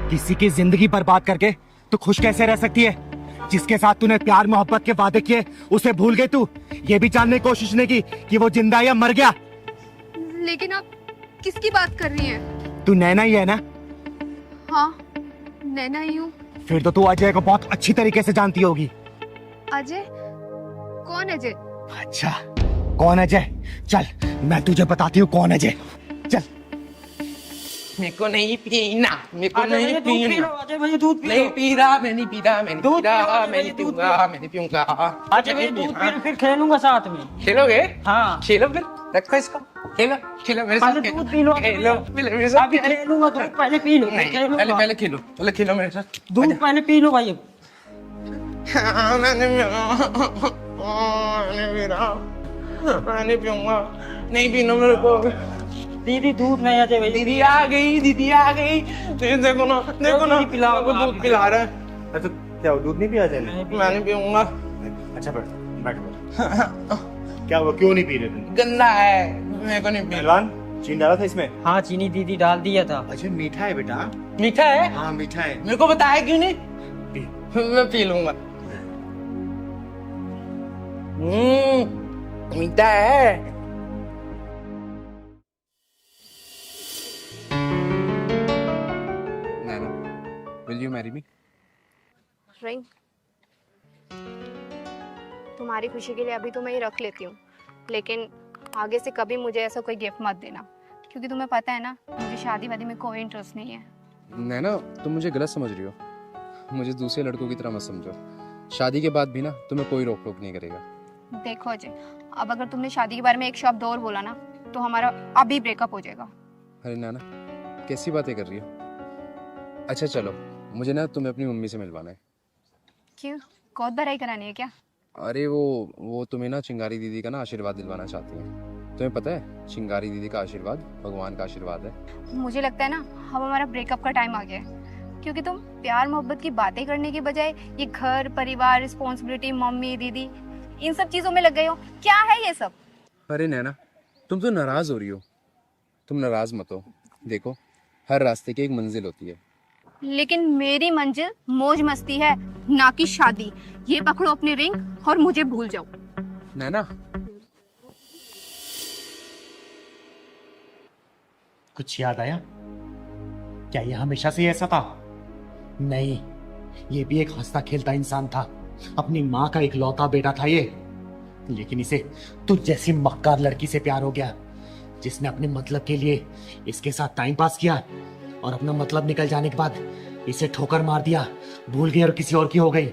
किसी की जिंदगी बर्बाद करके तू खुश कैसे रह सकती है? जिसके साथ तूने प्यार मोहब्बत के वादे किए उसे भूल गई तू। ये भी जानने की कोशिश नहीं की कि वो जिंदा या मर गया। लेकिन आप किसकी बात कर रही हैं? तू नैना ही है ना? हाँ, नैना ही हूँ। फिर तो तू अजय को बहुत अच्छी तरीके से जानती होगी। अजय? कौन अजय? अच्छा, कौन अजय? चल मैं तुझे बताती हूँ कौन अजय। चल। मेरे को नहीं पीना, मेरे को अजय नहीं भैया दूध पी पीना। लो, अजय भैया दूध पी नहीं लो। पी रहा, मैं नहीं पी रहा, मैं नहीं दूध पी रहा, पियो, मैं नहीं अजय, दूध पीऊंगा, मैं नहीं पीऊंगा। अजय भैया दूध पी लो, फिर खेलूंगा साथ में। खेलोगे? हाँ। खेलो फिर, रखो इसको। खेलो, खेलो मेरे साथ। पहले दूध पी लो। खेलो, मेरे साथ। अभी खेलूंगा तो पहले पी लो, नहीं, खेलूंगा। पहले खेलो, पहले खेलो मेरे साथ। दूध पहले पी लो भाई। हाँ, मैंने मैं नहीं पीऊंगा, नहीं पीना मेरे को। दीदी दूध नहीं अजय भैया। दीदी आ गई, दीदी आ गई। देखो ना, देखो ना, दीदी पिलाओ, वो दूध आप पिला रहा है। अच्छा क्या वो दूध नहीं पिया अजय ने? मैं नहीं पीऊंगा। अच्छा बैठ। क्या हुआ, क्यों नहीं पी रहे तुम? गंदा है, मेरे को नहीं पीना। पहलवान, चीनी डाला था इसमें? हाँ चीनी दीदी डाल दिया था। अच्छा मीठा है बेटा। मीठा है? हाँ मीठा है। मेरे को बताया क्यों नहीं? मैं पी लूंगा। मीठा है। नैना, will you marry me? Ring, तुम्हारी खुशी के लिए अभी तो मैं ये रख लेती हूँ, लेकिन आगे से कभी मुझे ऐसा कोई गिफ्ट मत देना, क्योंकि तुम्हें पता है ना मुझे शादी वादी में कोई इंटरेस्ट नहीं है। नैना, तुम मुझे गलत समझ रही हो। मुझे दूसरे लड़कों की तरह मत समझो। शादी के बाद भी ना तुम्हें कोई रोक टोक नहीं करेगा। देखो अजय, अब अगर तुमने शादी के बारे में एक शब्द और बोला ना तो हमारा अभी ब्रेकअप हो जाएगा। अरे नैना, कैसी बातें कर रही हो? अच्छा चलो, मुझे ना तुम्हें अपनी मम्मी से मिलवाना है। क्यों, कौत भराई करानी है क्या? अरे वो तुम्हें ना चिंगारी दीदी का ना आशीर्वाद दिलवाना चाहती हैं। तुम्हें पता है, चिंगारी दीदी का आशीर्वाद भगवान का आशीर्वाद है। मुझे लगता है ना अब हमारा ब्रेकअप का टाइम आ गया है, क्योंकि तुम प्यार मोहब्बत की बातें करने की बजाय ये घर परिवार रिस्पॉन्सिबिलिटी मम्मी दीदी इन सब चीजों में लग गए हो। क्या है ये सब? अरे नैना, तुम तो नाराज हो रही हो। तुम नाराज मत हो। देखो, हर रास्ते की एक मंजिल होती है। लेकिन मेरी मंजिल मौज मस्ती है, ना कि शादी। ये पकड़ो अपनी रिंग और मुझे भूल जाओ। नैना, कुछ याद आया? क्या ये हमेशा से ऐसा था? नहीं, ये भी एक हंसता खेलता इंसान था। अपनी माँ का इकलौता बेटा था ये। लेकिन इसे तुझ जैसी मक्कार लड़की से प्यार हो गया, जिसने अपने मतलब के लिए इसके साथ टाइम पास किया और अपना मतलब निकल जाने के बाद इसे ठोकर मार दिया, भूल गई और किसी और की हो गई।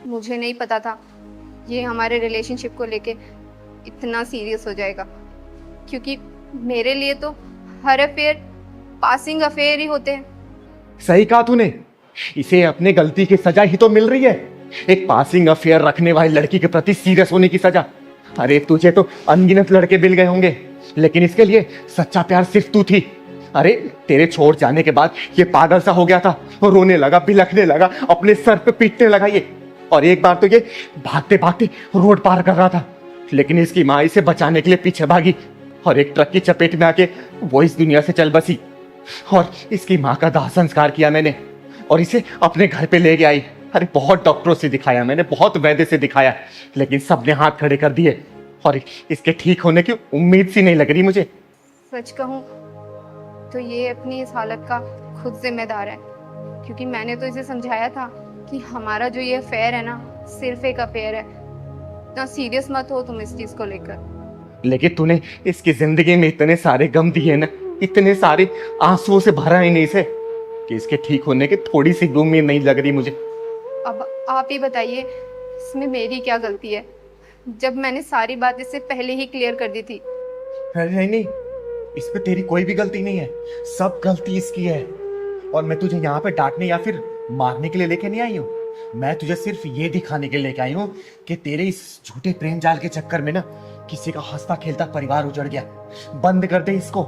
मुझे नहीं पता था ये हमारे रिलेशनशिप को लेके इतना सीरियस हो जाएगा, क्योंकि मेरे लिए तो हर अफेयर पासिंग अफेयर ही होते हैं। सही कहा तूने, इसे अपने गलती की सजा ही तो मिल रही है। एक पासिंग अफेयर रखने वाली लड़की के प्रति सीरियस होने की सजा। अरे तुझे तो अनगिनत लड़के मिल गए होंगे, लेकिन इसके लिए सच्चा प्यार सिर्फ तू थी। अरे तेरे छोड़ जाने के बाद ये पागल सा हो गया था, रोने लगा, बिलखने लगा, अपने सर पे पीटने लगा ये। और एक बार तो ये भागते भागते रोड पार कर रहा था, लेकिन इसकी माँ इसे बचाने के लिए पीछे भागी और एक ट्रक की चपेट में आके वो इस दुनिया से चल बसी। और इसकी माँ का दाह संस्कार किया मैंने और इसे अपने घर पे ले गया आई। अरे बहुत डॉक्टरों से दिखाया मैंने, बहुत वैद्य से दिखाया, लेकिन सबने हाथ खड़े कर दिए और इसके ठीक होने की उम्मीद सी नहीं लग रही मुझे। सच कहूँ तो ये अपनी इस हालत का खुद जिम्मेदार है, क्योंकि मैंने तो इसे समझाया था कि हमारा जो ये अफेयर है ना सिर्फ एक अफेयर है, इतना सीरियस मत हो तुम इस चीज को लेकर। लेकिन तूने इसकी जिंदगी में इतने सारे गम दिए ना, इतने सारे आंसुओं से भरा ही नहीं इसे, कि इसके ठीक होने की थोड़ी सी भी उम्मीद नहीं लग रही मुझे। अब आप ही बताइए इसमें मेरी क्या गलती है, जब मैंने सारी बात इससे पहले ही क्लियर कर दी थी। नहीं नहीं, इस पे तेरी कोई भी गलती नहीं है, सब गलती इसकी है। और मैं तुझे यहाँ पे डांटने या फिर मारने के लिए लेके नहीं आई हूँ। मैं तुझे सिर्फ ये दिखाने के लिए लेके आई हूँ कि तेरे इस झूठे प्रेम जाल के चक्कर में ना किसी का हंसता खेलता परिवार उजड़ गया। बंद कर दे इसको,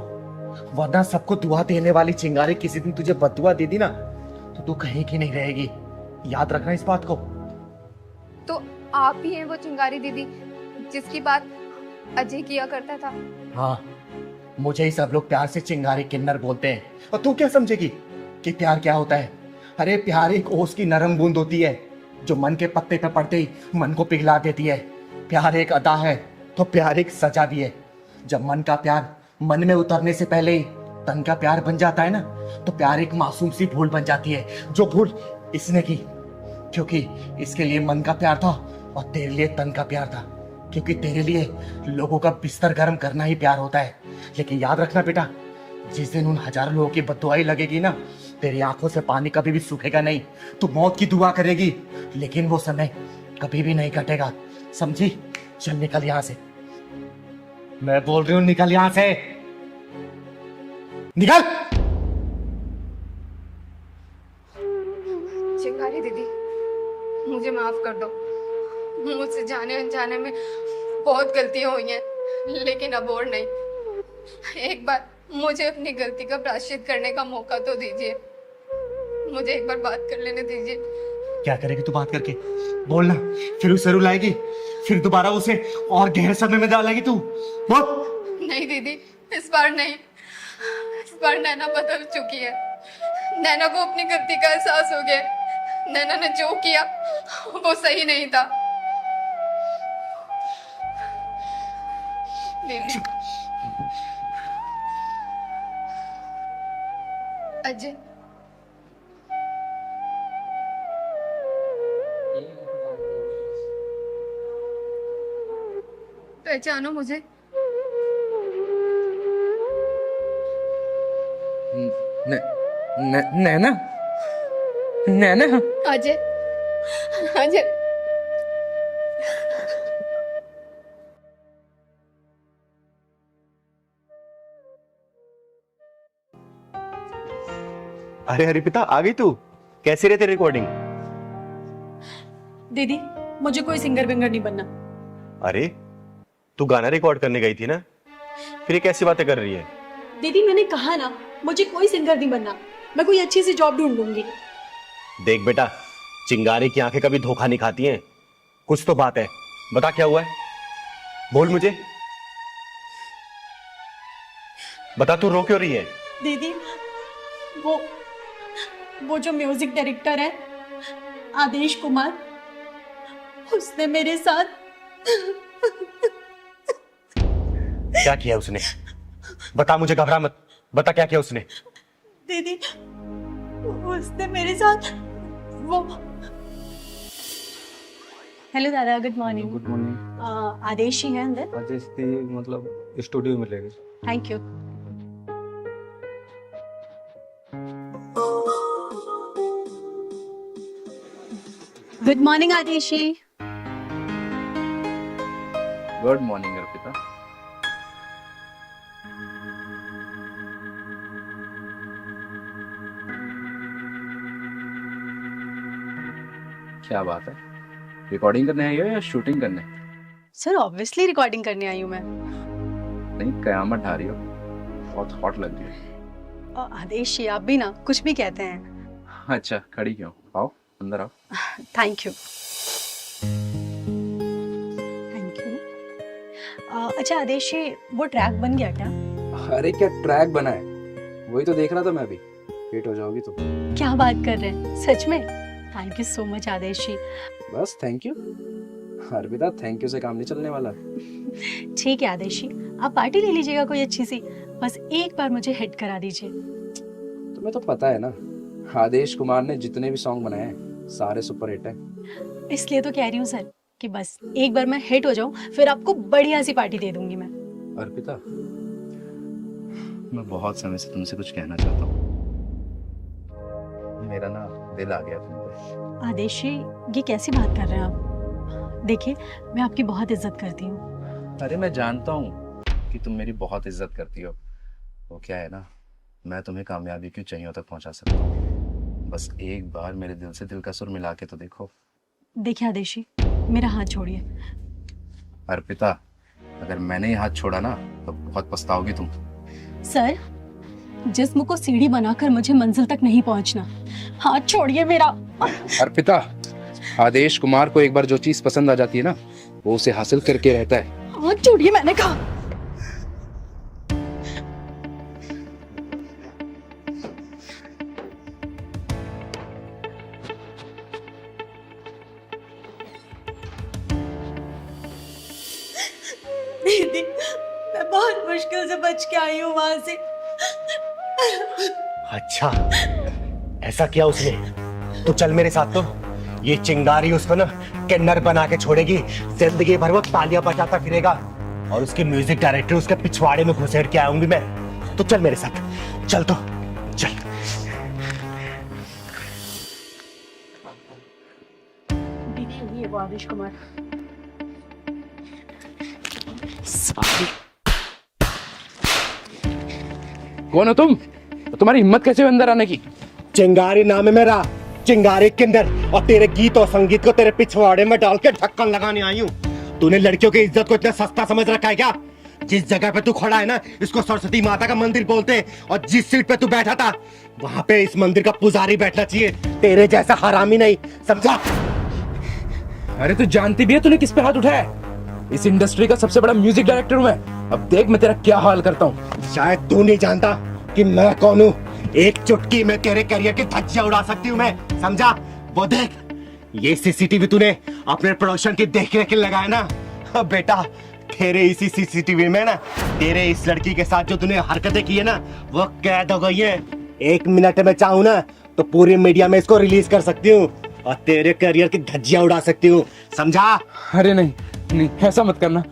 वरना सबको दुआ देने वाली चिंगारी किसी दिन तुझे बददुआ दे दी ना तो तू कहीं की नहीं रहेगी। याद रखना इस बात को। तो आप ही हैं वो चिंगारी दीदी जिसकी बात अजय किया करता था? हाँ, मुझे ही सब लोग प्यार से चिंगारी किन्नर बोलते हैं, और तू क्या समझेगी? कि प्यार क्या होता है। अरे प्यार एक ओस की नरम बूंद होती है जो मन के पत्ते पर पड़ते ही मन को पिघला देती है। प्यार एक अदा है तो प्यार एक सजा भी है। जब मन का प्यार मन में उतरने से पहले ही तन का प्यार बन जाता है ना, तो प्यार एक मासूम सी भूल बन जाती है, जो भूल इसने की क्योंकि इसके लिए मन का प्यार था और तेरे लिए तन का प्यार था, क्योंकि तेरे लिए लोगों का बिस्तर गर्म करना ही प्यार होता है। लेकिन याद रखना बेटा, जिस दिन उन हजारों लोगों की बददुआई लगेगी ना, तेरी आंखों से पानी कभी भी सूखेगा नहीं। तू मौत की दुआ करेगी लेकिन वो समय कभी भी नहीं कटेगा, समझी? चल निकल यहां से, मैं बोल रही हूं निकल यहां से, निकल। चिंगारी दीदी, मुझे माफ कर दो। मुझसे जाने अनजाने में बहुत गलतियां हुई हैं, लेकिन अब और नहीं। एक बार मुझे अपनी गलती का प्रायश्चित करने का मौका तो दीजिए। मुझे एक बार बात कर लेने दीजिए। क्या करेगी तू बात करके? बोलना, फिर उसे रुलाएगी, फिर दोबारा उसे और गहरे सदमे में डालेगी तू? बोल। नहीं दीदी, इस बार नहीं। इस बार नैना बदल चुकी है। नैना को अपनी गलती का एहसास हो गया है। नैना ने जो किया वो सही नहीं था। दीदी, अजय, पहचानो मुझे? नैना, नैना। अजय, अजय, अरे हरिपिता, आ गई तू? कैसी रहती रिकॉर्डिंग? दीदी, मुझे कोई सिंगर विंगर नहीं बनना। अरे तू गाना रिकॉर्ड करने गई थी ना, फिर ये कैसी बातें कर रही है? दीदी, मैंने कहा ना, मुझे कोई सिंगर नहीं बनना। मैं कोई अच्छी सी जॉब ढूंढ लूंगी। देख बेटा, चिंगारी की आंखें कभी धोखा नहीं खाती हैं। कुछ तो बात है, बता क्या हुआ है? बोल मुझे, बता, तू रो क्यों रही है? दीदी, वो जो म्यूजिक डायरेक्टर है आदेश कुमार, उसने मेरे साथ क्या किया उसने? बता मुझे, घबरा मत, बता क्या किया उसने? दीदी, उसने मेरे साथ वो। हेलो दादा, good morning. Good morning. Adesh ही है अंदर? आदेश थी, मतलब स्टूडियो में लेंगे। Thank you. गुड मॉर्निंग आदेशी। Good morning Arpita. क्या बात है, रिकॉर्डिंग करने आई हो या शूटिंग करने? सर ऑब्वियसली रिकॉर्डिंग करने आई हूँ मैं। नहीं, कयामत ढा रही हो, बहुत हॉट लग रही है। आदेश जी, आप भी ना कुछ भी कहते हैं। अच्छा, खड़ी क्यों? आओ अंदर आओ। Thank you. Thank you. अच्छा आदेश जी, वो ट्रैक बन गया क्या? अरे क्या ट्रैक बना है, वही तो देख रहा था मैं अभी। हिट हो जाओगी तो। क्या बात कर रहे हैं, सच में? थैंक यू सो मच आदेश जी। बस thank you Arpita, thank you से काम नहीं चलने वाला। ठीक है आदेश जी, आप पार्टी ले लीजिएगा कोई अच्छी सी, बस एक बार मुझे हिट करा दीजिए। तुम्हें तो पता है ना, आदेश कुमार ने जितने भी सॉन्ग बनाए हैं सारे सुपर हिट है। इसलिए तो कह रही हूँ सर कि बस एक बार मैं हिट हो जाऊं, फिर आपको बढ़िया सी पार्टी दे दूंगी मैं। अर्पिता, मैं बहुत समय से तुमसे कुछ कहना चाहता हूँ। मेरा ना दिल आ गया तुम पे। आदेश जी, ये कैसी बात कर रहे हैं आप? देखिए, मैं आपकी बहुत इज्जत करती हूँ। अरे मैं जानता हूँ कि तुम मेरी बहुत इज्जत करती हो। वो क्या है ना, मैं तुम्हें कामयाबी की ऊंचाइयों तक पहुंचा सकता हूँ। बस एक बार मेरे दिल से दिल का सुर मिला के तो देखो। देखिए आदेश जी, मेरा हाथ छोड़िए। अर्पिता, अगर मैंने ये हाथ छोड़ा ना तो बहुत पछताओगी तुम। सर, जिस्म को सीढ़ी बनाकर मुझे मंजिल तक नहीं पहुंचना। हाथ छोड़िए मेरा। अर्पिता, आदेश कुमार को एक बार जो चीज पसंद आ जाती है ना, वो उसे हासिल करके रहता है। हाथ छोड़िए, मैंने कहा। दीदी मैं बहुत मुश्किल से बच के आई हूँ वहां से। अच्छा, ऐसा किया उसने? तो चल मेरे साथ। तो ये चिंगारी उसको ना किन्नर बना के छोड़ेगी, जिंदगी भर वो तालियां बजाता फिरेगा और उसके म्यूजिक डायरेक्टर उसके पिछवाड़े में घुसेड़ के आऊंगी मैं। तो चल मेरे साथ, चल तो चल। दीदी ये वो आदेश कुमार। कौन हो तुम? तुम्हारी हिम्मत कैसे हुई अंदर आने की? चिंगारी नाम है मेरा, चिंगारी किन्नर, और तेरे गीत और संगीत को तेरे पिछवाड़े में डाल के ढक्कन लगाने आई हूँ। तूने लड़कियों की इज्जत को इतना सस्ता समझ रखा है क्या? जिस जगह पे तू खड़ा है ना, इसको सरस्वती माता का मंदिर बोलते हैं, और जिस सीट पे तू बैठा था वहां पे इस मंदिर का पुजारी बैठना चाहिए, तेरे जैसा हरामी नहीं, समझा? अरे तू जानती भी है तूने किस पे हाथ उठाया है? इस इंडस्ट्री का सबसे बड़ा म्यूजिक डायरेक्टर हूं मैं। अब देख मैं तेरा क्या हाल करता हूँ। शायद तू नहीं जानता कि मैं कौन हूँ। एक चुटकी में तेरे करियर की धज्जियां उड़ा सकती हूँ मैं, समझा? वो देख, ये सीसीटीवी तूने अपने प्रोडक्शन की देख रेख के लगाया ना। अब बेटा, तेरे इसी सीसीटीवी में ना तेरे इस लड़की के साथ जो तूने हरकतें की है ना, वो कैद हो गई है। 1 मिनट में चाहूँ ना तो पूरी मीडिया में इसको रिलीज कर सकती हूँ और तेरे करियर की धज्जियां उड़ा सकती हूँ, समझा? अरे नहीं नहीं, ऐसा मत करना।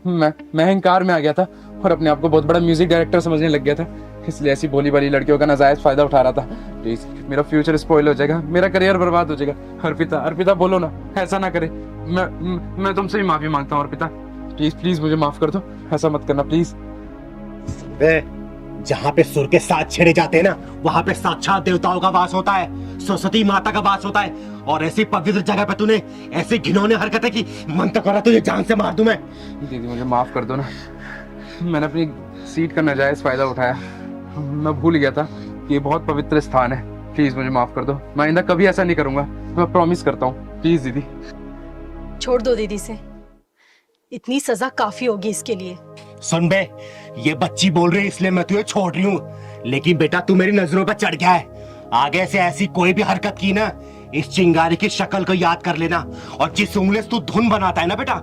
मैं अहंकार में आ गया था और अपने आप को बहुत बड़ा म्यूजिक डायरेक्टर समझने लग गया था, इसलिए ऐसी भोली भाली लड़कियों का नाजायज फायदा उठा रहा था। प्लीज, मेरा फ्यूचर स्पॉइल हो जाएगा, मेरा करियर बर्बाद हो जाएगा। अर्पिता बोलो ना, ऐसा ना करे। मैं तुमसे भी माफी मांगता हूँ अर्पिता, प्लीज मुझे माफ कर दो, ऐसा मत करना प्लीज। जहाँ पे सुर के साथ छेड़े जाते हैं ना, वहाँ पे साक्षात देवताओं का वास होता है, सरस्वती माता का वास होता है, और ऐसी पवित्र जगह पे तूने ऐसी घिनौनी हरकतें की, मन तो कर रहा तुझे जान से मार दूं मैं। दीदी मुझे माफ कर दो ना, मैंने अपनी सीट का नाजायज फायदा उठाया, मैं भूल गया था कि ये बहुत पवित्र स्थान है। प्लीज मुझे माफ कर दो, मैं आइंदा कभी ऐसा नहीं करूंगा, मैं प्रॉमिस करता हूँ। प्लीज दीदी। छोड़ दो दीदी से, इतनी सजा काफी होगी इसके लिए। सुन बे, ये बच्ची बोल रही है इसलिए मैं तुझे छोड़ रही हूँ, लेकिन बेटा तू मेरी नजरों पर चढ़ गया है। आगे से ऐसी कोई भी हरकत की ना, इस चिंगारी की शक्ल को याद कर लेना, और जिस उंगली से तू धुन बनाता है ना बेटा,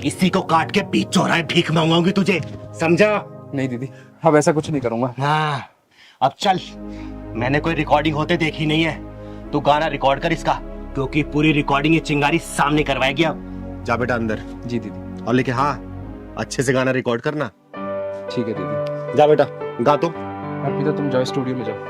इसी को काट के बीच चौराहे भीख मांगूंगी तुझे, समझा? नहीं दीदी, अब ऐसा कुछ नहीं करूंगा। हाँ, अब चल, मैंने कोई रिकॉर्डिंग होते देखी नहीं है, तू गाना रिकॉर्ड कर इसका, क्योंकि पूरी रिकॉर्डिंग ये चिंगारी सामने करवाएगी। अब जा बेटा अंदर। जी दीदी। और लेकिन हाँ, अच्छे से गाना रिकॉर्ड करना। ठीक है दीदी। जा बेटा, गा तुम। अर्पिता तुम जाओ स्टूडियो में जाओ।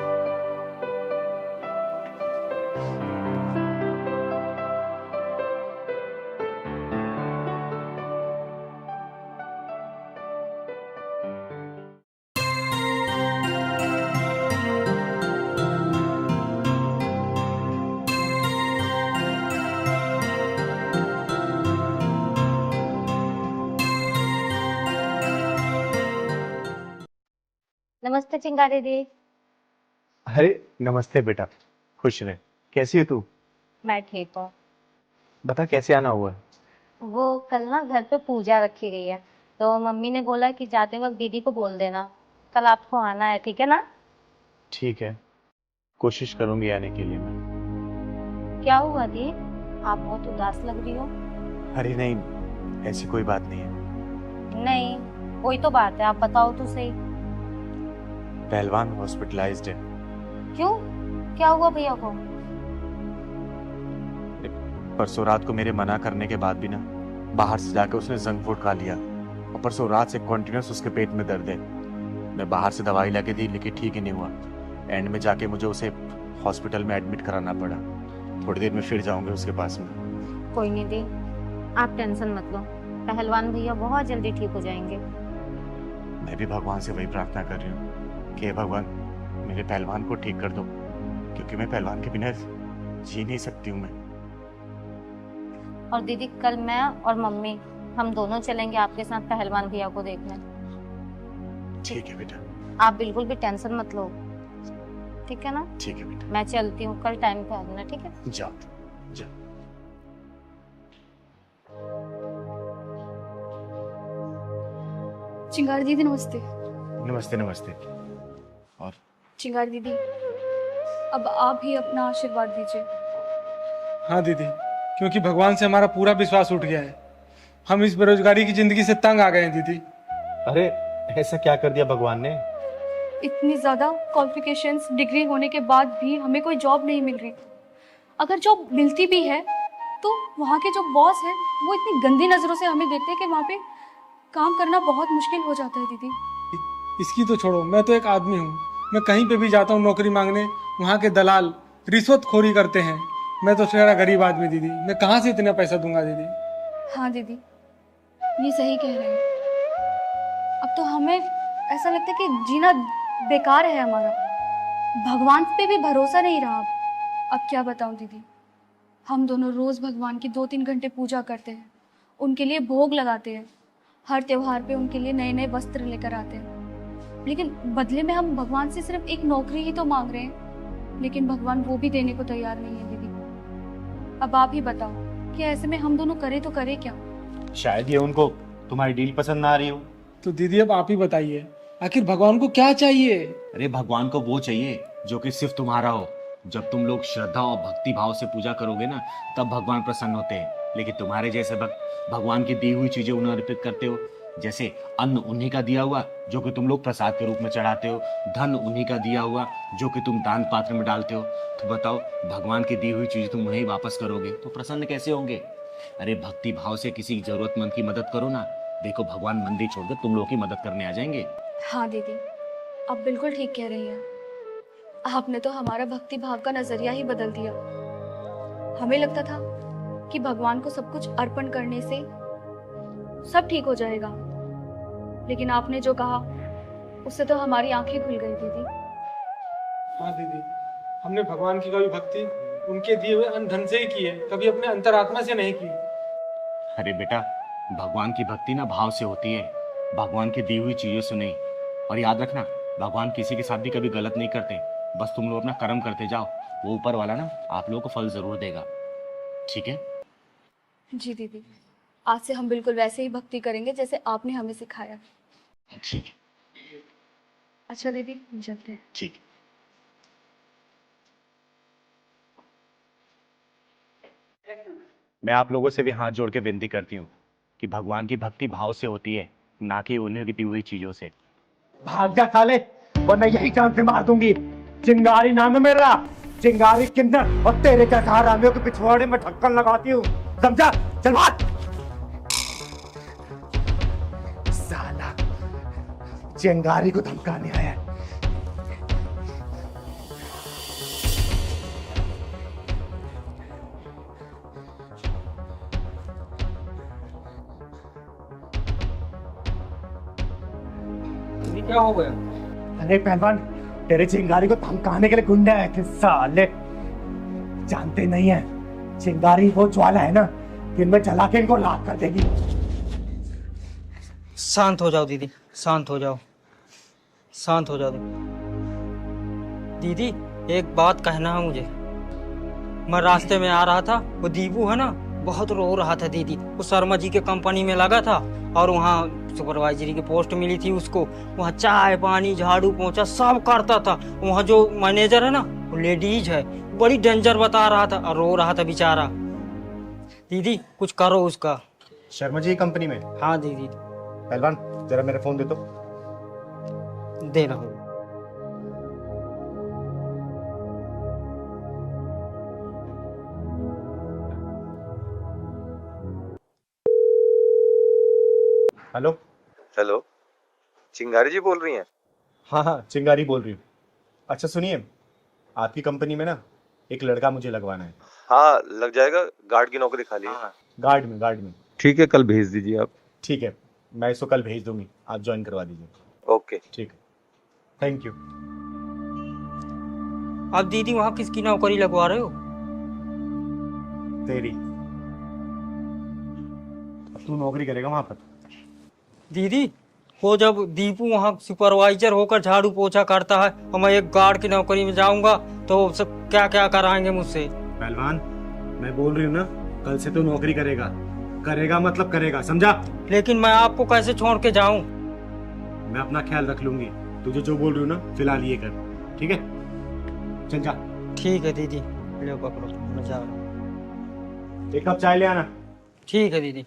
नमस्ते चिंगारी दी। अरे नमस्ते बेटा, खुश रहे। कैसी है तू? मैं ठीक हूँ। बता कैसे आना हुआ है? वो कल ना घर पे पूजा रखी गई है, तो मम्मी ने बोला कि जाते वक्त दीदी को बोल देना कल आपको आना है, ठीक है ना? ठीक है, कोशिश करूंगी आने के लिए मैं। क्या हुआ दी, आप बहुत उदास लग रही हो। अरे नहीं, ऐसी कोई बात नहीं है। नहीं, कोई तो बात है, आप बताओ तो सही। पहलवान हॉस्पिटलाइज्ड है। क्यों, क्या हुआ भैया को? परसों रात को मेरे मना करने के बाद भी ना बाहर से जाके उसने जंक फूड खा लिया, और परसों रात से कॉन्टिन्यूस उसके पेट में दर्द है। मैं बाहर से दवाई लाके दी, लेकिन ठीक ही नहीं हुआ। एंड में जाके मुझे उसे हॉस्पिटल में एडमिट कराना पड़ा। थोड़ी देर में फिर जाऊंगे उसके पास में। कोई नहीं दी, आप टेंशन मत लो, पहलवान भैया बहुत जल्दी ठीक हो जाएंगे। मैं भी भगवान से वही प्रार्थना कर रही हूँ कि हे भगवान मेरे पहलवान को ठीक कर दो, क्योंकि मैं पहलवान के बिना जी नहीं सकती हूँ मैं। और दीदी कल मैं और मम्मी हम दोनों चलेंगे आपके साथ पहलवान भैया को देखने। ठीक है बेटा। आप बिल्कुल भी टेंशन मत लो, ठीक है ना? ठीक है बेटा। मैं चलती हूँ, कल टाइम पे आ जाना, ठीक है? जाओ जाओ। चिंगारी दीदी नमस्ते। नमस्ते नमस्ते। और चिंगारी दीदी, अब आप ही अपना आशीर्वाद दीजिए। हाँ दीदी, क्योंकि भगवान से हमारा पूरा विश्वास उठ गया है। हम इस बेरोजगारी की जिंदगी से तंग आ गए हैं दीदी। अरे ऐसा क्या कर दिया भगवान ने? इतनी ज़्यादा क्वालिफिकेशंस डिग्री होने के बाद भी हमें कोई जॉब नहीं मिल रही। अगर जॉब मिलती भी है तो वहाँ के जो बॉस हैं वो इतनी गंदी नज़रों से हमें देखते हैं कि वहाँ पे काम करना बहुत मुश्किल हो जाता है दीदी। इसकी तो छोड़ो, मैं तो एक आदमी हूँ। मैं कहीं पे भी जाता हूँ नौकरी मांगने, वहाँ के दलाल रिश्वतखोरी करते हैं। मैं तो शेरा गरीब आदमी दीदी, मैं कहाँ से इतना पैसा दूंगा दीदी। हाँ दीदी, ये सही कह रहे हैं। अब तो हमें ऐसा लगता है कि जीना बेकार है हमारा। भगवान पे भी भरोसा नहीं रहा अब क्या बताऊं दीदी। हम दोनों रोज़ भगवान की 2-3 घंटे पूजा करते हैं, उनके लिए भोग लगाते हैं, हर त्योहार पे उनके लिए नए नए वस्त्र लेकर आते हैं। लेकिन बदले में हम भगवान से सिर्फ एक नौकरी ही तो मांग रहे हैं, लेकिन भगवान वो भी देने को तैयार नहीं है दीदी। अब आप ही बताओ कि ऐसे में हम दोनों करें तो करें क्या? शायद ये उनको तुम्हारी डील पसंद ना आ रही हो। तो दीदी अब आप ही बताइए, आखिर भगवान को क्या चाहिए? अरे भगवान को वो चाहिए जो कि सिर्फ तुम्हारा हो। जब तुम लोग श्रद्धा और भक्ति भाव से पूजा करोगे ना, तब भगवान प्रसन्न होते हैं। लेकिन तुम्हारे जैसे भक्त भगवान की दी हुई चीजें उन्हें अर्पित करते हो, जैसे अन्न उन्हीं का दिया हुआ जो कि तुम लोग प्रसाद के रूप में चढ़ाते हो, धन उन्हीं का दिया हुआ जो कि तुम दान पात्र में डालते हो। तो बताओ, भगवान की दी हुई चीजें तुम उन्हें वापस करोगे तो प्रसन्न कैसे होंगे? अरे भक्ति भाव से किसी जरूरतमंद की मदद करो ना। देखो, भगवान मंदिर छोड़कर तुम लोग की मदद करने आ जाएंगे। हाँ दीदी, आप बिल्कुल ठीक कह रही हैं। आपने तो हमारा भक्ति भाव का नजरिया ही बदल दिया। हमें लगता था कि भगवान को सब कुछ अर्पण करने से सब ठीक हो जाएगा, लेकिन आपने जो कहा उससे तो हमारी आंखें खुल गई दीदी। हाँ दीदी, हमने भगवान की कभी भक्ति उनके दिए हुए अन्न धन से ही की है, कभी अपने अंतरात्मा से नहीं की। अरे बेटा, भगवान की भक्ति ना भाव से होती है, भगवान की दी हुई चीजों से नहीं। और याद रखना, भगवान किसी के साथ भी कभी गलत नहीं करते। बस तुम लोग अपना कर्म करते जाओ, वो ऊपर वाला ना आप लोगों को फल जरूर देगा। ठीक है? जी दीदी, आज से हम बिल्कुल वैसे ही भक्ति करेंगे जैसे आपने हमें सिखाया। ठीक है। अच्छा दीदी, हम चलते हैं। ठीक। मैं आप लोगों से भी हाथ जोड़ के विनती करती हूँ कि भगवान की भक्ति भाव से होती है, ना कि उन्हें की दी हुई चीजों से। भाग जा साले, वरना यही जान से मार दूंगी। चिंगारी नाम है मेरा, चिंगारी किन्नर, और तेरे जैसा हरामियों के पिछवाड़े में ढक्कन लगाती हूँ, समझा? चल भाग। साला चिंगारी को धमकाने आया। ये क्या हो गया? अरे पहलवान, तेरे चिंगारी को धमकाने के लिए गुंडे आए थे साले। जानते नहीं है, चिंगारी वो ज्वाला है ना कि इनमें जला के इनको लाख कर देगी। शांत हो जाओ दीदी, शांत हो जाओ, शांत हो जाओ दीदी। एक बात कहना है मुझे। मैं रास्ते में आ रहा था, वो दीपू है ना, बहुत रो रहा था दीदी। वो शर्मा जी के कंपनी में लगा था और वहाँ सुपरवाइजरी की पोस्ट मिली थी उसको। वहाँ चाय पानी झाड़ू पोंछा सब करता था। वहाँ जो मैनेजर है ना, वो लेडीज है, बड़ी डेंजर बता रहा था और रो रहा था बेचारा। दीदी कुछ करो उसका। शर्मा जी कंपनी में? हाँ दीदी। पहलवान, जरा मेरा फोन दे दो। दे रहा हूँ। हेलो। हेलो, चिंगारी जी बोल रही हैं? हाँ हाँ, चिंगारी बोल रही हूँ। अच्छा सुनिए, आपकी कंपनी में ना एक लड़का मुझे लगवाना है। हाँ लग जाएगा, गार्ड की नौकरी खाली है। गार्ड में। ठीक है, कल भेज दीजिए आप। ठीक है, मैं इसको कल भेज दूंगी, आप ज्वाइन करवा दीजिए। ओके ठीक है, थैंक यू। अब दीदी वहाँ किसकी नौकरी लगवा रहे हो? तेरी। अब तू नौकरी करेगा वहां पर। दीदी वो जब दीपू वहाँ सुपरवाइजर होकर झाड़ू पोछा करता है और मैं एक गार्ड की नौकरी में जाऊंगा तो सब क्या क्या कराएंगे मुझसे। पहलवान, मैं बोल रही हूँ ना, कल से तू नौकरी करेगा मतलब करेगा, समझा? लेकिन मैं आपको कैसे छोड़ के जाऊं? मैं अपना ख्याल रख लूंगी। तुझे जो बोल रही हूँ ना, फिलहाल ये कर, ठीक है? चल जा। ठीक है दीदी, ले पकड़ो, मैं जा रहा हूं। एक कप चाय ले आना। ठीक है दीदी।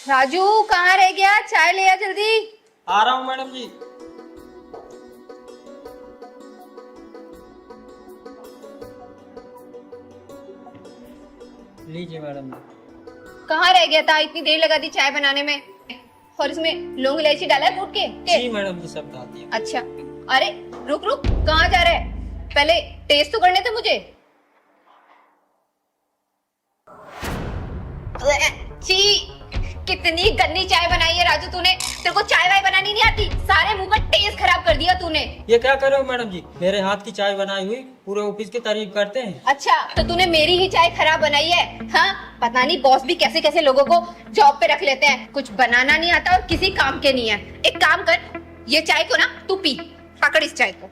राजू कहाँ रह गया? चाय ले आ जल्दी। आ रहा हूँ मैडम जी। लीजिए मैडम जी। कहाँ रह गया था? इतनी देर लगा दी चाय बनाने में, और इसमें लौंग इलायची डाला है कूट के? जी मैडम जी, सब डाल दिया। अच्छा, अरे रुक रुक, कहाँ जा रहा है? पहले टेस्ट तो करने थे मुझे। छी, कितनी गंदी चाय बनाई है राजू तूने। तेरे को चाय वाय बनानी नहीं आती, सारे मुंह का टेस्ट खराब कर दिया तूने। ये क्या कर रहे हो मैडम जी? मेरे हाथ की चाय बनाई हुई पूरे ऑफिस की तारीफ करते हैं। अच्छा, तो तूने मेरी ही चाय खराब बनाई है? हाँ, पता नहीं बॉस भी कैसे कैसे लोगों को जॉब पे रख लेते हैं, कुछ बनाना नहीं आता और किसी काम के नहीं है। एक काम कर, ये चाय को ना तू पी, पकड़ इस चाय को,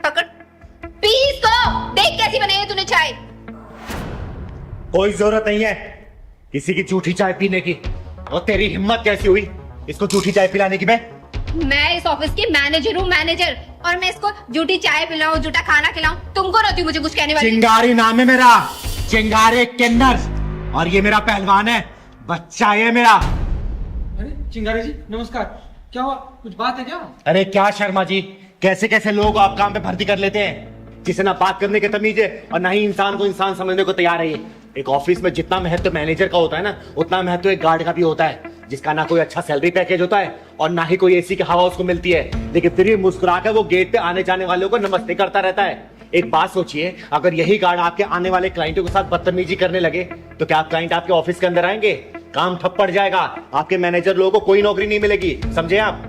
पकड़, पी इसको, देख कैसी बनाई है तूने चाय। कोई जरूरत नहीं है किसी की झूठी चाय पीने की। और तेरी हिम्मत कैसी हुई इसको झूठी चाय पिलाने की? मैं इस ऑफिस की मैनेजर हूँ, मैनेजर, और मैं इसको झूठी चाय पिलाऊं, झूठा खाना खिलाऊं, तुमको रहती मुझे कुछ कहने वाली? चिंगारी नाम है मेरा, चिंगारे किन्नर, और ये मेरा पहलवान है, बच्चा है मेरा। अरे चिंगारी जी नमस्कार, क्या हुआ, कुछ बात है क्या? अरे क्या शर्मा जी, कैसे कैसे लोग आप काम पे भर्ती कर लेते हैं, जिसे ना बात करने की तमीज है और ना ही इंसान को इंसान समझने को तैयार है। एक ऑफिस में जितना महत्व मैनेजर का होता है ना, उतना महत्व एक गार्ड का भी होता है, जिसका ना कोई अच्छा सैलरी पैकेज होता है और ना ही कोई एसी की हवा उसको मिलती है, लेकिन फिर भी मुस्कुराकर वो गेट पे आने जाने वालों को नमस्ते करता रहता है। एक बात सोचिए, अगर यही गार्ड आपके आने वाले क्लाइंटों के साथ बदतमीजी करने लगे तो क्या क्लाइंट आपके ऑफिस के अंदर आएंगे? काम ठप पड़ जाएगा, आपके मैनेजर लोगों को कोई नौकरी नहीं मिलेगी, समझे आप?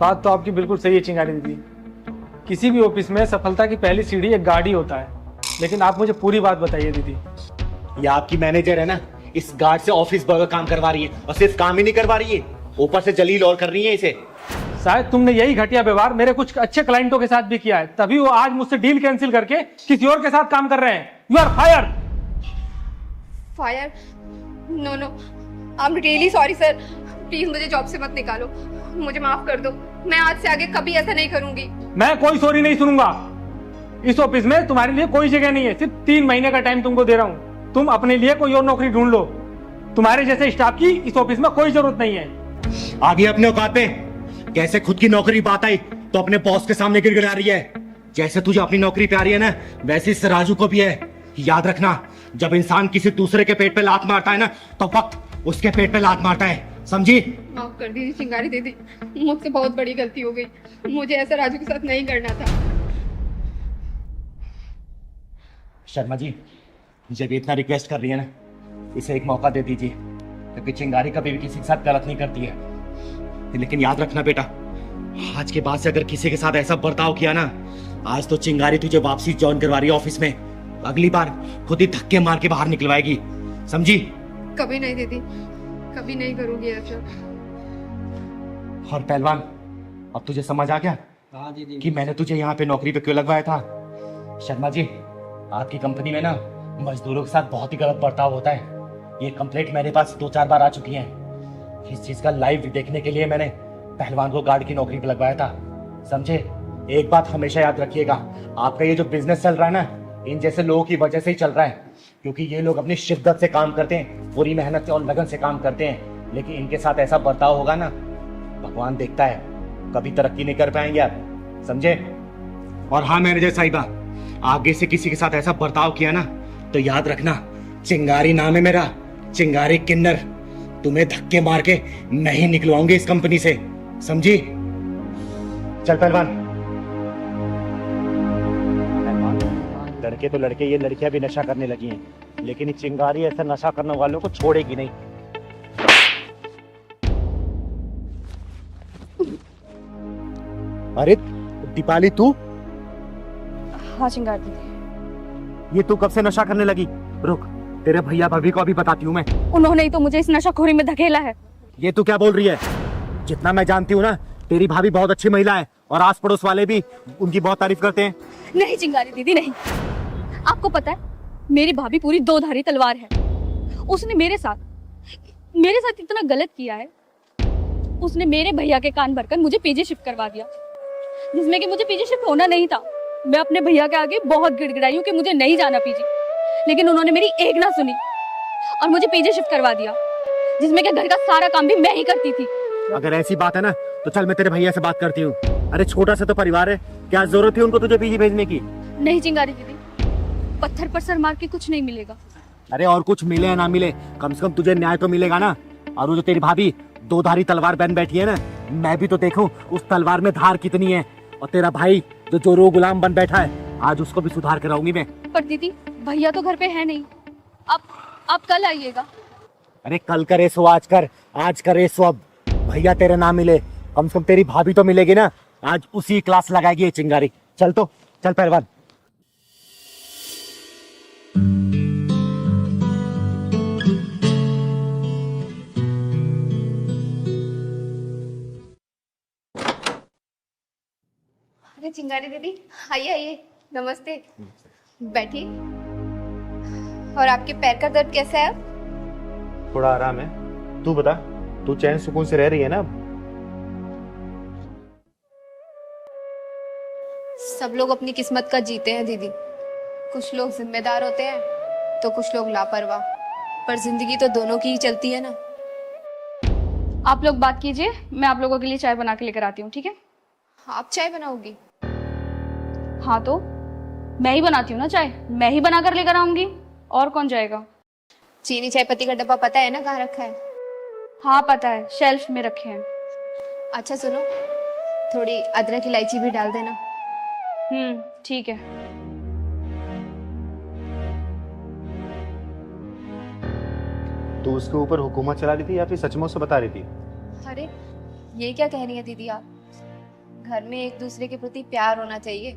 बात तो आपकी बिल्कुल सही है चिंगारी दीदी। किसी भी ऑफिस में सफलता की पहली सीढ़ी एक गार्ड ही होता है, लेकिन आप मुझे पूरी बात बताइए दीदी। ये आपकी मैनेजर है ना, इस गार्ड से ऑफिस बर्गर काम करवा रही है, और सिर्फ काम ही नहीं करवा रही है, ऊपर से जलील और कर रही है इसे। शायद तुमने यही घटिया व्यवहार मेरे कुछ अच्छे क्लाइंटों के साथ भी किया है, तभी वो आज मुझसे डील कैंसिल करके किसी और के साथ काम कर रहे हैं। You are fire. Fire? No no, I am really sorry sir, please मुझे जॉब से मत निकालो, मुझे माफ कर दो, मैं आज से आगे कभी ऐसा नहीं करूंगी। मैं कोई सॉरी नहीं सुनूंगा। इस ऑफिस में तुम्हारे लिए कोई जगह नहीं है, सिर्फ 3 महीने का टाइम तुमको दे रहा हूँ, तुम अपने लिए कोई और नौकरी ढूंढ लो। तुम्हारे जैसे स्टाफ की इस ऑफिस में कोई जरूरत नहीं है। आगे अपने औकात पे, कैसे खुद की नौकरी बात आई तो अपने बॉस के सामने गिड़गिड़ा रही है। जैसे तुझे अपनी नौकरी प्यारी है ना, वैसे इस राजू को भी है। याद रखना, जब इंसान किसी दूसरे के पेट पे लात मारता है ना, तो वक्त उसके पेट पे लात मारता है, समझी? माफ कर दीजिए चिंगारी दीदी, मुझसे बहुत बड़ी गलती हो गई, मुझे ऐसा राजू के साथ नहीं करना था। शर्मा जी, जब इतना रिक्वेस्ट कर रही है ना, इसे एक मौका दे दीजिए, क्योंकि चिंगारी कभी भी किसी के साथ गलत नहीं करती है। लेकिन याद रखना बेटा, आज के बाद से अगर किसी के साथ ऐसा बर्ताव किया ना, आज तो चिंगारी तुझे वापसी ज्वाइन करवा रही है ऑफिस में, अगली बार खुद ही धक्के मार के बाहर निकलवाएगी, समझी? कभी नहीं दीदी, कभी नहीं करूंगी ऐसा। और पहलवान, अब तुझे समझ आ गया हाँ दीदी, कि मैंने तुझे यहाँ पे नौकरी पे क्यों लगवाया था? शर्मा जी, आपकी कंपनी में ना मजदूरों के साथ बहुत ही गलत बर्ताव होता है। ये कंप्लेंट मेरे पास 2-4 बार आ चुकी है। इस चीज का लाइव देखने के लिए मैंने पहलवान को गार्ड की नौकरी पे लगवाया था, समझे? एक बात हमेशा याद रखिएगा, आपका ये जो बिजनेस चल रहा है ना, इन जैसे लोगों की वजह से ही चल रहा है, क्योंकि ये लोग अपनी शिद्दत से काम करते हैं, पूरी मेहनत से और लगन से काम करते हैं, लेकिन इनके साथ ऐसा बर्ताव होगा ना, भगवान देखता है, कभी तरक्की नहीं कर पाएंगे आप, समझे? और हाँ मैनेजर साहिबा, आगे से किसी के साथ ऐसा बर्ताव किया ना, तो याद रखना, चिंगारी नाम है मेरा, चिंगारी किन्नर, तुम्हें धक्के मार के नहीं निकलवाऊंगी इस कंपनी से, समझी? चल पहलवान। लड़के तो लड़के, ये लड़कियां भी नशा करने लगी हैं, लेकिन ये चिंगारी ऐसा नशा करने वालों को छोड़ेगी नहीं। अरे दीपाली, तू? हाँ चिंगारी दीदी। ये तू कब से नशा करने लगी? रुक, तेरे भैया भाभी को अभी बताती हूँ मैं। उन्होंने ही तो मुझे इस नशाखोरी में धकेला है। ये तू क्या बोल रही है? जितना मैं जानती हूँ ना, तेरी भाभी बहुत अच्छी महिला है और आस पड़ोस वाले भी उनकी बहुत तारीफ करते हैं। नहीं चिंगारी दीदी नहीं, आपको पता है मेरी भाभी पूरी 2-धारी तलवार है। उसने मेरे साथ इतना गलत किया है, उसने मेरे भैया के कान भरकर मुझे पीजी शिफ्ट करवा दिया, जिसमें कि मुझे पीजी शिफ्ट होना नहीं था। मैं अपने भैया के आगे बहुत गिड़गिड़ाई हूँ कि मुझे नहीं जाना पीजी, लेकिन उन्होंने मेरी एक ना सुनी और मुझे पीजी शिफ्ट करवा दिया। जिसमें कि घर का सारा काम भी मैं ही करती थी। अगर ऐसी बात है ना तो चल मैं तेरे भैया से बात करती हूँ। अरे छोटा सा तो परिवार है, क्या जरूरत थी उनको तुझे पीजी भेजने की? नहीं चिंगारी दीदी, पत्थर पर सर मार के कुछ नहीं मिलेगा। अरे और कुछ मिले या ना मिले, कम से कम तुझे न्याय तो मिलेगा ना। और वो जो तेरी भाभी दो धारी तलवार बन बैठी है ना, मैं भी तो देखूं उस तलवार में धार कितनी है। और तेरा भाई जो चोरों गुलाम बन बैठा है, आज उसको भी सुधार कराऊंगी मैं। पर दीदी भैया तो घर पे है नहीं, आप कल आइएगा। अरे कल करे सो आज कर, आज करे सो अब। भैया तेरे ना मिले, कम से कम तेरी भाभी तो मिलेगी ना। आज उसी क्लास लगाएगी ये चिंगारी। चल तो चल पहलवान। अरे चिंगारी दीदी, आइए आइए, नमस्ते, बैठिए। और आपके पैर का दर्द कैसा है अब? थोड़ा आराम है। तू बता, तू चैन सुकून से रह रही है ना? सब लोग अपनी किस्मत का जीते हैं दीदी। कुछ लोग जिम्मेदार होते हैं तो कुछ लोग लापरवाह, पर जिंदगी तो दोनों की ही चलती है ना। आप लोग बात कीजिए, मैं आप लोगों के लिए चाय बना के लेकर आती हूँ, ठीक है? आप चाय बनाओगी? हाँ तो मैं ही बनाती हूँ ना चाय, मैं ही बना कर लेकर आऊंगी, और कौन जाएगा? चीनी चाय पत्ती का डब्बा पता है ना कहाँ रखा है? हाँ पता है, शेल्फ में रखे हैं। अच्छा सुनो, थोड़ी अदरक इलायची भी डाल देना। ठीक है। तू उसके ऊपर हुकूमत चला रही थी या फिर सचमुच से बता रही थी? अरे ये क्या कह रही है दीदी आप? घर में एक दूसरे के प्रति प्यार होना चाहिए,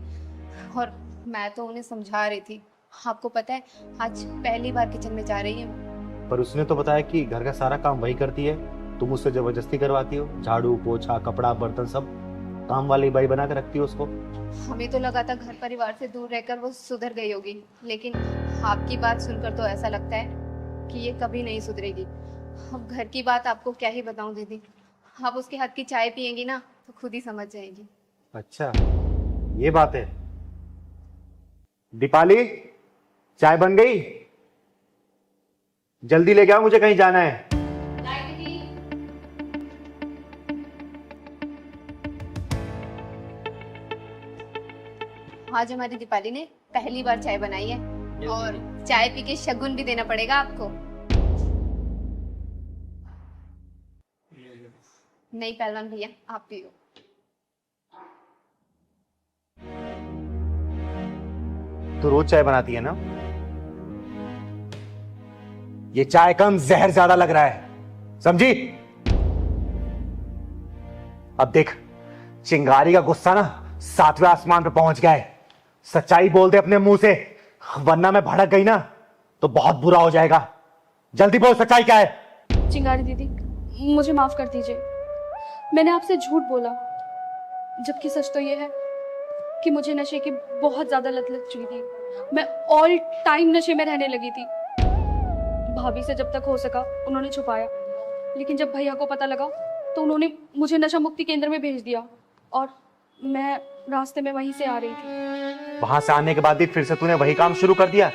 और मैं तो उन्हें समझा रही थी। आपको पता है आज पहली बार किचन में जा रही है। पर उसने तो बताया कि घर का सारा काम वही करती है, तुम उससे जबरदस्ती करवाती हो। झाड़ू पोछा कपड़ा बर्तन सब काम वाली बाई बना के रखती हो उसको। हमें तो लगा था घर परिवार से दूर रहकर वो सुधर गई होगी, लेकिन आपकी बात सुनकर तो ऐसा लगता है कि ये कभी नहीं सुधरेगी। अब घर की बात आपको क्या ही बताऊं दीदी, आप उसके हाथ की चाय पिएंगी ना तो खुद ही समझ जाएगी। अच्छा ये बात है। दीपाली, चाय बन गई? जल्दी लेके आओ, मुझे कहीं जाना है। आज हमारी दीपाली ने पहली बार चाय बनाई है, और चाय पी के शगुन भी देना पड़ेगा आपको। नहीं पहलवान भैया, आप पियो। तू रोज चाय बनाती है ना? ये चाय कम जहर ज्यादा लग रहा है, समझी? अब देख, चिंगारी का गुस्सा ना 7वें आसमान पे पहुंच गया है। सच्चाई बोल दे अपने मुंह से, वरना मैं भड़क गई ना तो बहुत बुरा हो जाएगा। जल्दी बोल, सच्चाई क्या है? चिंगारी दीदी मुझे माफ कर दीजिए, मैंने आपसे झूठ बोला, जबकि सच तो ये है कि मुझे नशे की बहुत ज्यादा लत लग चुकी थी। मैं ऑल टाइम नशे में रहने लगी थी। भाभी से जब तक हो सका उन्होंने छुपाया, लेकिन जब भैया को पता लगा तो उन्होंने मुझे नशा मुक्ति केंद्र में भेज दिया, और मैं रास्ते में वहीं से आ रही थी। वहां से आने के बाद भी फिर से तूने वही काम शुरू कर दिया?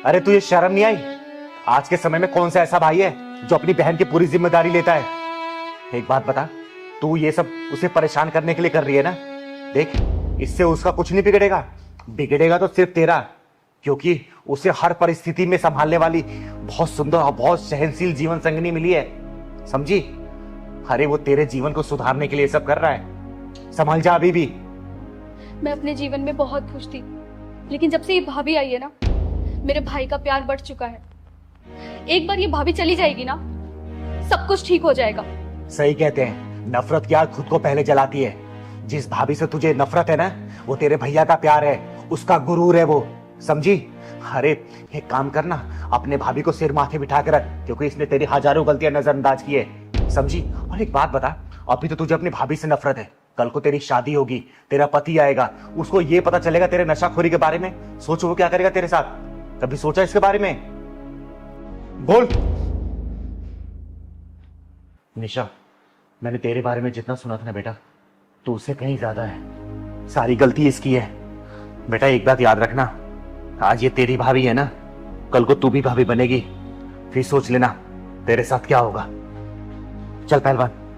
अरे तुझे शर्म नहीं आई? आज के समय में कौन सा ऐसा भाई है जो अपनी बहन की पूरी जिम्मेदारी लेता है? एक बात बता, तू ये सब उसे परेशान करने के लिए कर रही है ना? देख, इससे उसका कुछ नहीं बिगड़ेगा, बिगड़ेगा तो सिर्फ तेरा, क्योंकि उसे हर परिस्थिति में संभालने वाली बहुत सुंदर और बहुत सहनशील जीवन संगिनी मिली है, समझी? अरे वो तेरे जीवन को सुधारने के लिए सब कर रहा है, संभल जा अभी भी। मैं अपने जीवन में बहुत खुश थी, लेकिन जब से ये भाभी आई है ना, मेरे भाई का प्यार बढ़ चुका है। एक बार ये भाभी चली जाएगी ना, सब कुछ ठीक हो जाएगा। सही कहते हैं, नफरत की आग खुद को पहले जलाती है। जिस भाभी से तुझे नफरत है ना, वो तेरे भैया का प्यार है, उसका गुरूर है वो, समझी? अरे एक काम करना, अपने भाभी को सिर माथे बिठा के रख, क्योंकि इसने तेरी हजारों गलतियां नजरअंदाज की है, समझी? और एक बात बता, अभी तो तुझे अपनी भाभी से नफरत है, कल को तेरी शादी होगी, तेरा पति आएगा, उसको ये पता चलेगा तेरे नशाखोरी के बारे में, सोचो वो क्या करेगा तेरे साथ? कभी सोचा इसके बारे में? बोल। निशा, मैंने तेरे बारे में जितना सुना था ना बेटा, तो उससे कहीं ज्यादा है। सारी गलती इसकी है बेटा। एक बात याद रखना, आज ये तेरी भाभी है ना, कल को तू भी भाभी बनेगी, फिर सोच लेना तेरे साथ क्या होगा। चल पहलवान।